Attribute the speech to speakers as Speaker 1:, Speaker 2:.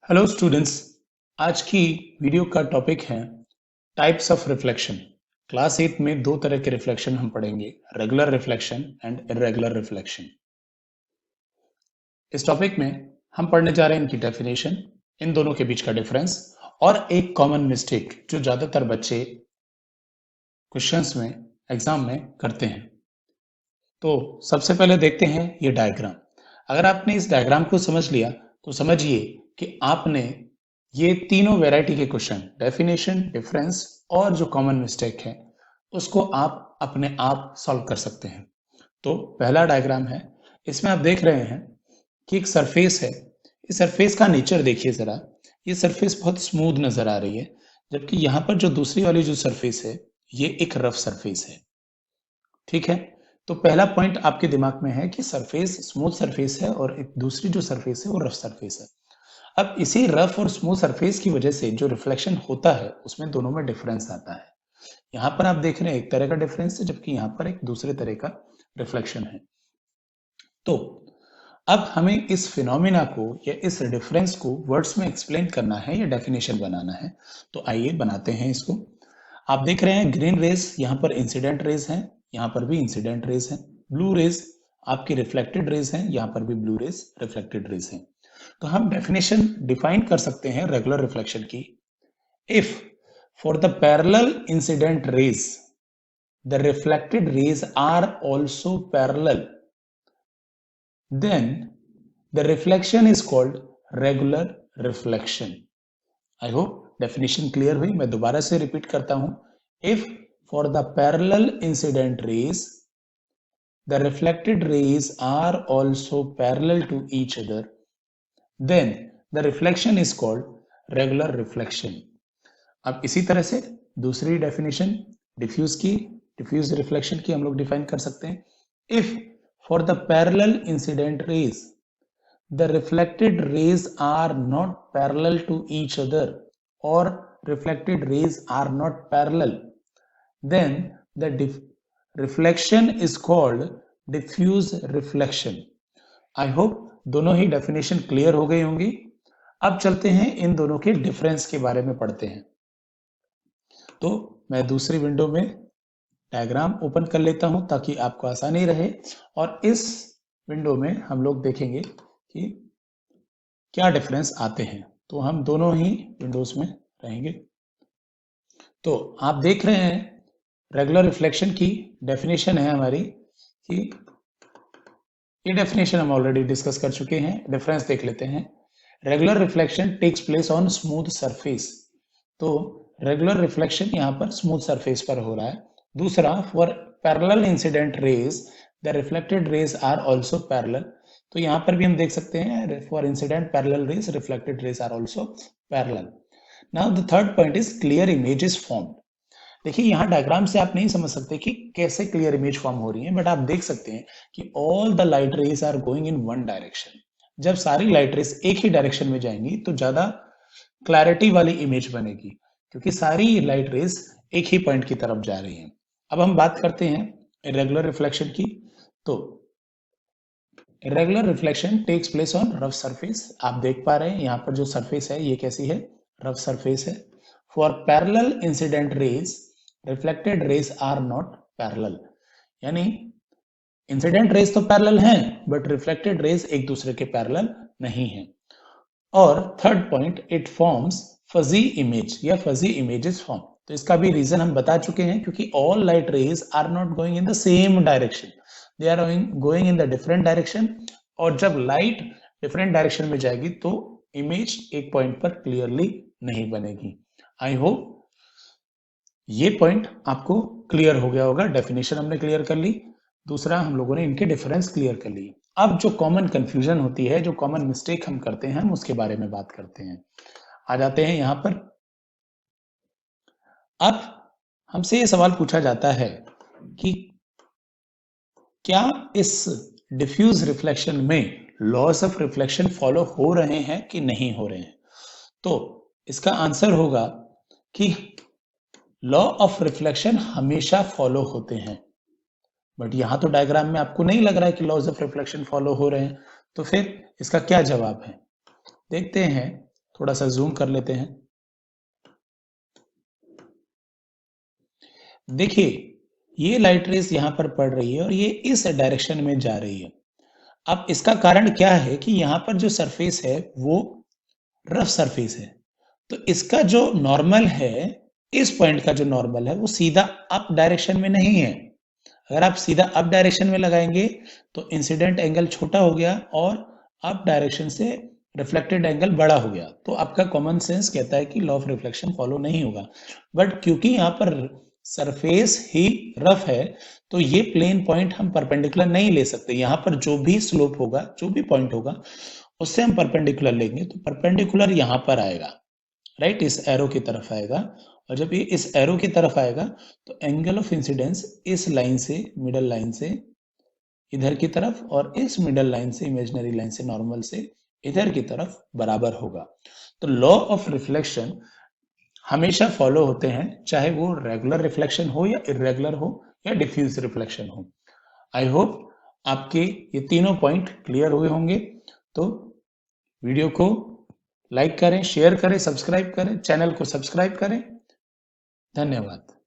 Speaker 1: Hello students. आज की video का टॉपिक है टाइप्स ऑफ रिफ्लेक्शन। क्लास 8 में दो तरह के रिफ्लेक्शन हम पढ़ेंगे, regular reflection and irregular reflection. इस टॉपिक में हम पढ़ने जा रहे हैं इनकी डेफिनेशन, इन दोनों के बीच का डिफरेंस और एक कॉमन मिस्टेक जो ज्यादातर बच्चे क्वेश्चंस में एग्जाम में करते हैं। तो सबसे पहले देखते हैं ये डायग्राम। अगर आपने इस डायग्राम को समझ लिया तो समझिए कि आपने ये तीनों वैरायटी के क्वेश्चन, डेफिनेशन, डिफरेंस और जो कॉमन मिस्टेक है, उसको आप अपने आप सॉल्व कर सकते हैं। तो पहला डायग्राम है, इसमें आप देख रहे हैं कि एक सरफेस है। इस सरफेस का नेचर देखिए जरा। ये सरफेस बहुत स्मूथ नजर आ रही है, जबकि यहाँ पर जो दूसरी वाली जो सरफेस है ये एक रफ सरफेस है। ठीक है, तो पहला पॉइंट आपके दिमाग में है कि सरफेस स्मूथ सरफेस है और एक दूसरी जो सरफेस है वो रफ सरफेस है। अब इसी रफ और स्मूथ सरफेस की वजह से जो रिफ्लेक्शन होता है उसमें दोनों में डिफरेंस आता है। यहाँ पर आप देख रहे हैं एक तरह का डिफरेंस है, जबकि यहाँ पर एक दूसरे तरह का रिफ्लेक्शन है। तो अब हमें इस फिनोमिना को या इस डिफरेंस को वर्ड्स में एक्सप्लेन करना है या डेफिनेशन बनाना है। तो आइए बनाते हैं इसको। आप देख रहे हैं ग्रीन रेज यहाँ पर इंसिडेंट रेज हैं, यहाँ पर भी इंसिडेंट रेज हैं। ब्लू रेज आपकी रिफ्लेक्टेड रेज हैं, यहाँ पर भी ब्लू रेज रिफ्लेक्टेड रेज हैं। तो हम डेफिनेशन डिफाइन कर सकते हैं रेगुलर रिफ्लेक्शन की। If for the parallel incident rays the reflected rays are also parallel, then the reflection is called regular reflection. I hope definition clear हुई। मैं दोबारा से रिपीट करता हूं। If for the parallel incident rays the reflected rays are also parallel to each other, then the reflection is called regular reflection. अब इसी तरह से दूसरी डेफिनेशन डिफ्यूज रिफ्लेक्शन की हम लोग डिफाइन कर सकते हैं। If for the parallel incident raise the reflected rays are not parallel to each other or reflected rays are not parallel, then the reflection is called diffuse reflection. I hope दोनों ही definition clear हो गई होंगी। अब चलते हैं इन दोनों के difference के बारे में पढ़ते हैं। तो मैं दूसरी विंडो में डायग्राम ओपन कर लेता हूं ताकि आपको आसानी रहे, और इस विंडो में हम लोग देखेंगे कि क्या डिफरेंस आते हैं। तो हम दोनों ही विंडोज में रहेंगे। तो आप देख रहे हैं रेगुलर रिफ्लेक्शन की डेफिनेशन है हमारी कि ये डेफिनेशन हम ऑलरेडी डिस्कस कर चुके हैं। डिफरेंस देख लेते हैं। Regular reflection takes place on smooth surface. तो रेगुलर रिफ्लेक्शन यहाँ पर स्मूथ सरफेस पर हो रहा है। दूसरा, for parallel incident rays the reflected rays are also parallel. तो यहाँ पर भी हम देख सकते हैं for incident parallel rays reflected rays are also parallel. Now the third point is clear image is formed. देखिए यहाँ डायग्राम से आप नहीं समझ सकते कि कैसे क्लियर इमेज फॉर्म हो रही है, बट आप देख सकते हैं कि all the light rays are going in one direction. जब सारी लाइट रेज एक ही डायरेक्शन में जाएंगी तो ज्यादा क्लैरिटी वाली इमेज बनेगी, क्योंकि सारी लाइट रेज एक ही पॉइंट की तरफ जा रही हैं। अब हम बात करते हैं इरेगुलर रिफ्लेक्शन की। तो irregular reflection takes place on rough surface. आप देख पा रहे हैं यहाँ पर जो सरफेस है ये कैसी है, रफ सरफेस है। For parallel incident rays reflected rays are not parallel, यानी इंसिडेंट रेज तो पैरेलल हैं बट रिफ्लेक्टेड रेज एक दूसरे के पैरेलल नहीं है। और third point, it forms fuzzy image या फजी इमेजेस फॉर्म। तो इसका भी रीजन हम बता चुके हैं, क्योंकि all light rays are not going in the same direction, they are going in the different direction. और जब लाइट डिफरेंट डायरेक्शन में जाएगी तो इमेज एक पॉइंट पर क्लियरली नहीं बनेगी। आई होप ये पॉइंट आपको क्लियर हो गया होगा। डेफिनेशन हमने क्लियर कर ली, दूसरा हम लोगों ने इनके डिफरेंस क्लियर कर लिए। अब जो कॉमन कंफ्यूजन होती है, जो कॉमन मिस्टेक हम करते हैं, हम उसके बारे में बात करते हैं। आ जाते हैं यहां पर। अब हमसे ये सवाल पूछा जाता है कि क्या इस डिफ्यूज रिफ्लेक्शन में लॉस ऑफ रिफ्लेक्शन फॉलो हो रहे हैं कि नहीं हो रहे हैं। तो इसका आंसर होगा कि लॉ ऑफ रिफ्लेक्शन हमेशा फॉलो होते हैं। बट यहां तो डायग्राम में आपको नहीं लग रहा है कि लॉज ऑफ रिफ्लेक्शन फॉलो हो रहे हैं, तो फिर इसका क्या जवाब है देखते हैं। थोड़ा सा जूम कर लेते हैं। देखिए, ये लाइट रेस यहाँ पर पड़ रही है और ये इस डायरेक्शन में जा रही है। अब इसका कारण क्या है कि यहाँ पर जो सरफेस है वो रफ सरफेस है, तो इसका जो नॉर्मल है, इस पॉइंट का जो नॉर्मल है वो सीधा अप डायरेक्शन में नहीं है। अगर आप सीधा अप डायरेक्शन में लगाएंगे तो इंसिडेंट एंगल छोटा हो गया और अप डायरेक्शन से रिफ्लेक्टेड एंगल बड़ा हो गया, तो आपका कॉमन सेंस कहता है कि लॉ ऑफ रिफ्लेक्शन फॉलो नहीं होगा। बट क्योंकि यहाँ पर सरफेस ही रफ है, तो ये प्लेन पॉइंट हम परपेंडिकुलर नहीं ले सकते। यहाँ पर जो भी स्लोप होगा, जो भी पॉइंट होगा, उससे हम परपेंडिकुलर लेंगे, तो परपेंडिकुलर यहाँ पर आएगा, राइट, इस एरो की तरफ आएगा। और जब ये इस एरो की तरफ आएगा तो एंगल ऑफ इंसिडेंस इस लाइन से, मिडल लाइन से इधर की तरफ, और इस मिडल लाइन से, इमेजिनरी लाइन से, नॉर्मल से इधर की तरफ बराबर होगा। तो लॉ ऑफ रिफ्लेक्शन हमेशा फॉलो होते हैं, चाहे वो रेगुलर रिफ्लेक्शन हो या इरेगुलर हो या डिफ्यूज रिफ्लेक्शन हो। आई होप आपके ये तीनों पॉइंट क्लियर हुए होंगे। तो वीडियो को लाइक करें, शेयर करें, सब्सक्राइब करें, चैनल को सब्सक्राइब करें। धन्यवाद।